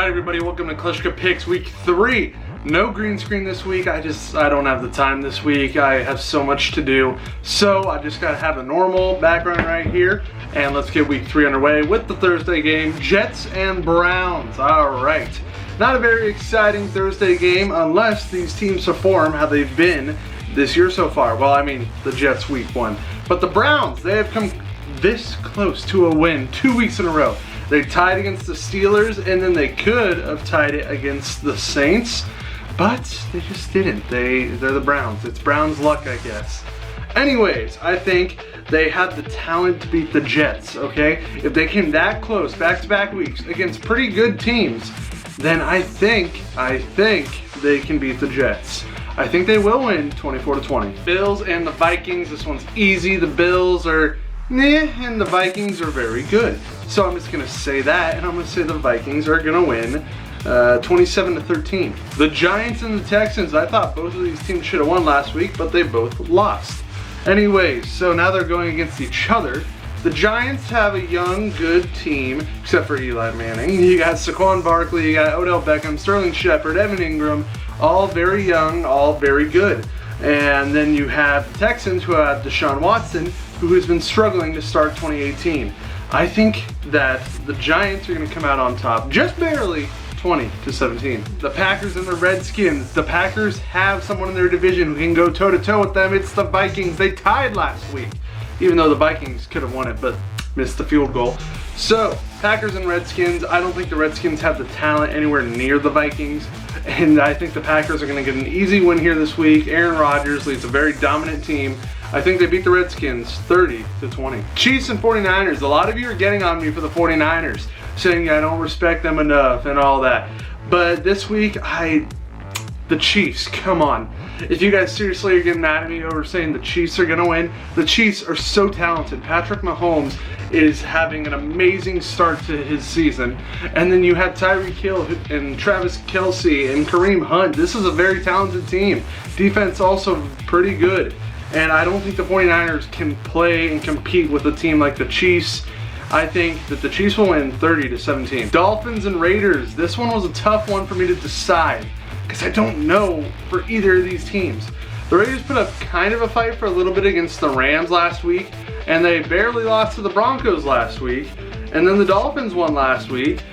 Alright everybody, welcome to Kleschka Picks week 3. No green screen this week. I don't have the time this week. I have so much to do. So I just gotta have a normal background right here. And let's get week 3 underway with the Thursday game, Jets and Browns. Alright. Not a very exciting Thursday game unless these teams perform how they've been this year so far. Well, I mean, the Jets week 1. But the Browns, they have come this close to a win 2 weeks in a row. They tied against the Steelers, and then they could have tied it against the Saints, but they just didn't. They're the Browns. It's Browns' luck, I guess. Anyways, I think they have the talent to beat the Jets, okay? If they came that close back-to-back weeks against pretty good teams, then I think they can beat the Jets. I think they will win 24-20. Bills and the Vikings, this one's easy. The Bills are meh, and the Vikings are very good. So I'm just gonna say that, and I'm gonna say the Vikings are gonna win 27-13. The Giants and the Texans, I thought both of these teams should have won last week, but they both lost. Anyways, so now they're going against each other. The Giants have a young, good team, except for Eli Manning. You got Saquon Barkley, you got Odell Beckham, Sterling Shepard, Evan Ingram, all very young, all very good. And then you have the Texans, who have Deshaun Watson, who has been struggling to start 2018. I think that the Giants are going to come out on top, just barely, 20-17. The Packers and the Redskins. The Packers have someone in their division who can go toe-to-toe with them. It's the Vikings. They tied last week, even though the Vikings could have won it, but missed the field goal. So, Packers and Redskins. I don't think the Redskins have the talent anywhere near the Vikings, and I think the Packers are going to get an easy win here this week. Aaron Rodgers leads a very dominant team. I think they beat the Redskins 30-20. Chiefs and 49ers. A lot of you are getting on me for the 49ers, saying I don't respect them enough and all that. But this week, the Chiefs, come on. If you guys seriously are getting mad at me over saying the Chiefs are gonna win, the Chiefs are so talented. Patrick Mahomes is having an amazing start to his season. And then you have Tyreek Hill and Travis Kelce and Kareem Hunt. This is a very talented team. Defense also pretty good. And I don't think the 49ers can play and compete with a team like the Chiefs. I think that the Chiefs will win 30-17. Dolphins and Raiders. This one was a tough one for me to decide because I don't know for either of these teams. The Raiders put up kind of a fight for a little bit against the Rams last week, and they barely lost to the Broncos last week. And then the Dolphins won last week,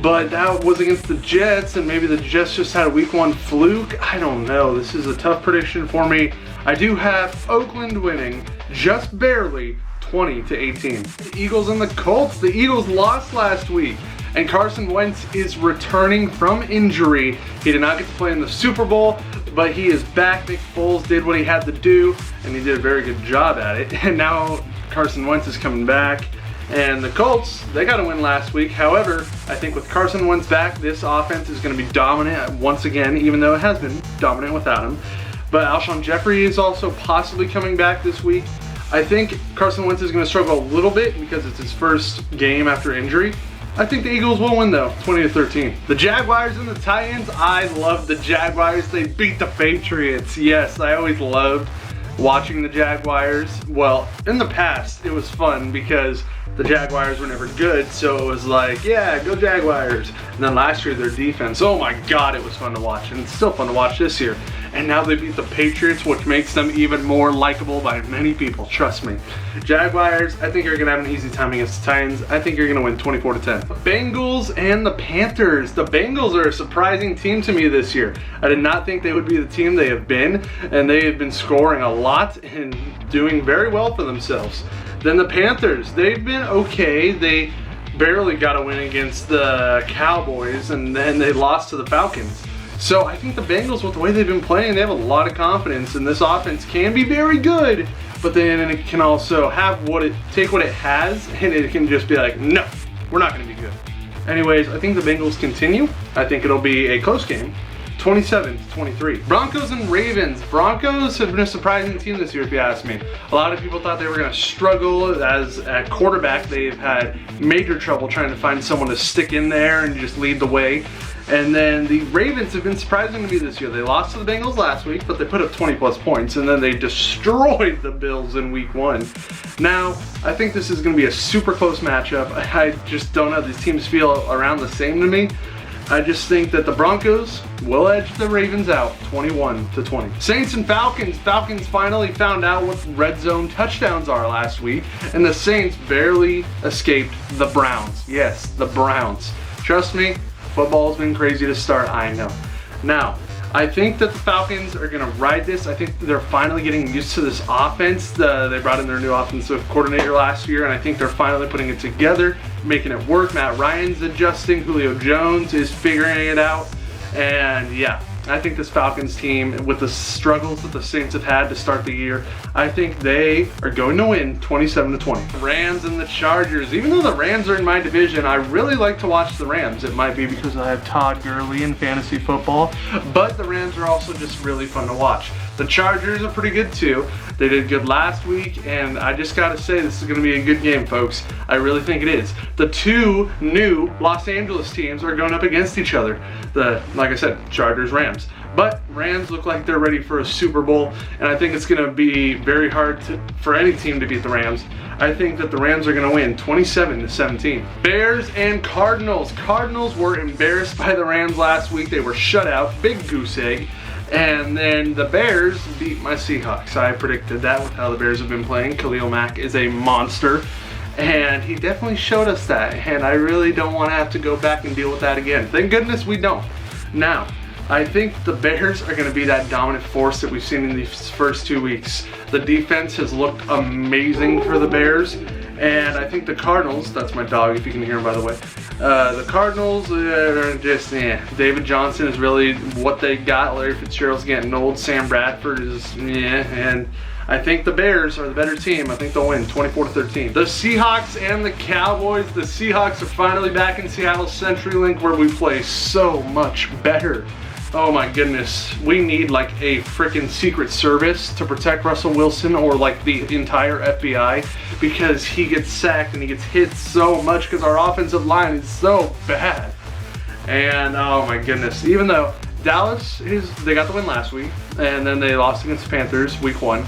but that was against the Jets, and maybe the Jets just had a week 1 fluke. I don't know. This is a tough prediction for me. I do have Oakland winning just barely 20-18. The Eagles and the Colts. The Eagles lost last week, and Carson Wentz is returning from injury. He did not get to play in the Super Bowl, but he is back. Nick Foles did what he had to do, and he did a very good job at it. And now Carson Wentz is coming back. And the Colts, they got a win last week. However, I think with Carson Wentz back, this offense is going to be dominant once again, even though it has been dominant without him. But Alshon Jeffrey is also possibly coming back this week. I think Carson Wentz is going to struggle a little bit because it's his first game after injury. I think the Eagles will win though, 20-13. The Jaguars and the Titans. I love the Jaguars. They beat the Patriots. Yes, I always loved watching the Jaguars. Well, in the past, it was fun because the Jaguars were never good, so it was like, yeah, go Jaguars. And then last year, their defense, oh my God, it was fun to watch, and it's still fun to watch this year. And now they beat the Patriots, which makes them even more likable by many people, trust me. Jaguars, I think you're gonna have an easy time against the Titans. I think you're gonna win 24-10. The Bengals and the Panthers. The Bengals are a surprising team to me this year. I did not think they would be the team they have been, and they have been scoring a lot and doing very well for themselves. Then the Panthers, they've been okay. They barely got a win against the Cowboys, and then they lost to the Falcons. So I think the Bengals, with the way they've been playing, they have a lot of confidence, and this offense can be very good, but then it can also have take what it has, and it can just be like, no, we're not gonna be good. Anyways, I think the Bengals continue. I think it'll be a close game. 27-23. Broncos and Ravens. Broncos have been a surprising team this year, if you ask me. A lot of people thought they were going to struggle as at quarterback. They've had major trouble trying to find someone to stick in there and just lead the way. And then the Ravens have been surprising to me this year. They lost to the Bengals last week, but they put up 20+ points, and then they destroyed the Bills in week 1. Now, I think this is going to be a super close matchup. I just don't know. These teams feel around the same to me. I just think that the Broncos will edge the Ravens out 21-20. Saints and Falcons. Falcons finally found out what red zone touchdowns are last week, and the Saints barely escaped the Browns. Yes, the Browns. Trust me, football's been crazy to start, I know. Now, I think that the Falcons are going to ride this. I think they're finally getting used to this offense. They brought in their new offensive coordinator last year, and I think they're finally putting it together, making it work. Matt Ryan's adjusting. Julio Jones is figuring it out. And yeah, I think this Falcons team, with the struggles that the Saints have had to start the year, I think they are going to win 27-20. Rams and the Chargers. Even though the Rams are in my division, I really like to watch the Rams. It might be because I have Todd Gurley in fantasy football, but the Rams are also just really fun to watch. The Chargers are pretty good too. They did good last week, and I just gotta say, this is gonna be a good game, folks. I really think it is. The two new Los Angeles teams are going up against each other. Like I said, Chargers, Rams. But Rams look like they're ready for a Super Bowl, and I think it's gonna be very hard for any team to beat the Rams. I think that the Rams are gonna win 27-17. Bears and Cardinals. Cardinals were embarrassed by the Rams last week. They were shut out, big goose egg. And then the Bears beat my Seahawks. I predicted that with how the Bears have been playing. Khalil Mack is a monster, and he definitely showed us that. And I really don't want to have to go back and deal with that again. Thank goodness we don't. Now, I think the Bears are going to be that dominant force that we've seen in these first 2 weeks. The defense has looked amazing for the Bears. And I think the Cardinals, that's my dog if you can hear him by the way, the Cardinals are just, David Johnson is really what they got. Larry Fitzgerald's getting old. Sam Bradford is, and I think the Bears are the better team. I think they'll win 24-13. The Seahawks and the Cowboys. The Seahawks are finally back in Seattle CenturyLink, where we play so much better. Oh my goodness, we need like a freaking Secret Service to protect Russell Wilson, or like the entire FBI, because he gets sacked and he gets hit so much because our offensive line is so bad. And oh my goodness, even though Dallas, they got the win last week, and then they lost against the Panthers week 1.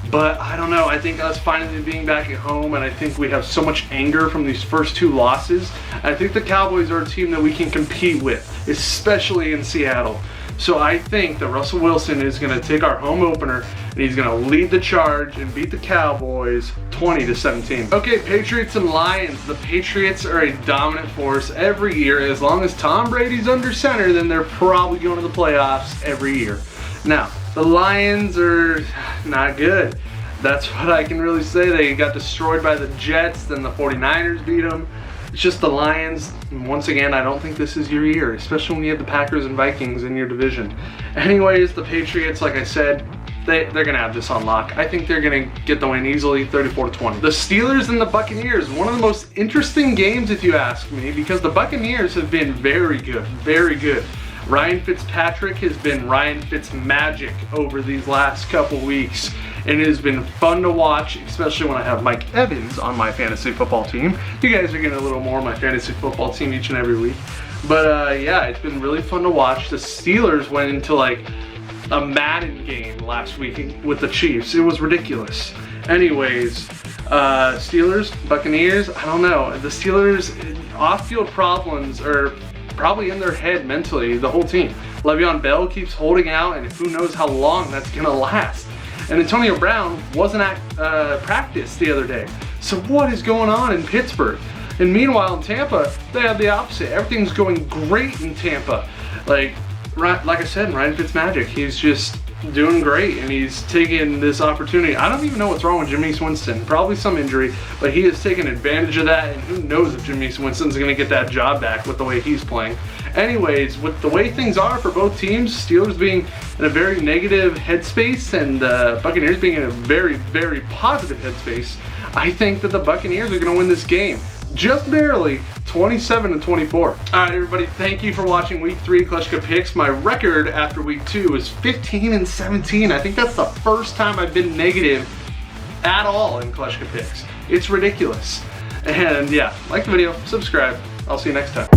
But I don't know, I think us finally being back at home, and I think we have so much anger from these first 2 losses. I think the Cowboys are a team that we can compete with, especially in Seattle. So I think that Russell Wilson is going to take our home opener, and he's going to lead the charge and beat the Cowboys 20-17. Okay, Patriots and Lions. The Patriots are a dominant force every year. As long as Tom Brady's under center, then they're probably going to the playoffs every year. Now, the Lions are not good. That's what I can really say. They got destroyed by the Jets, then the 49ers beat them. It's just the Lions. Once again, I don't think this is your year, especially when you have the Packers and Vikings in your division. Anyways, the Patriots, like I said, they're going to have this on lock. I think they're going to get the win easily, 34-20. The Steelers and the Buccaneers, one of the most interesting games if you ask me, because the Buccaneers have been very good, very good. Ryan Fitzpatrick has been Ryan Fitzmagic over these last couple weeks, and it has been fun to watch, especially when I have Mike Evans on my fantasy football team. You guys are getting a little more of my fantasy football team each and every week. But yeah, it's been really fun to watch. The Steelers went into like a Madden game last week with the Chiefs. It was ridiculous. Anyways, Steelers, Buccaneers, I don't know. The Steelers, off-field problems are probably in their head mentally, the whole team. Le'Veon Bell keeps holding out, and who knows how long that's gonna last. And Antonio Brown wasn't at practice the other day. So what is going on in Pittsburgh? And meanwhile in Tampa, they have the opposite. Everything's going great in Tampa. Like I said, Ryan Fitzmagic, he's just doing great, and he's taking this opportunity. I don't even know what's wrong with Jameis Winston. Probably some injury, but he has taken advantage of that, and who knows if Jameis Winston's going to get that job back with the way he's playing. Anyways, with the way things are for both teams, Steelers being in a very negative headspace and Buccaneers being in a very, very positive headspace, I think that the Buccaneers are going to win this game. Just barely, 27-24. All right, everybody, thank you for watching Week 3 Kleschka Picks. My record after Week 2 is 15-17. I think that's the first time I've been negative at all in Kleschka Picks. It's ridiculous. And yeah, like the video, subscribe. I'll see you next time.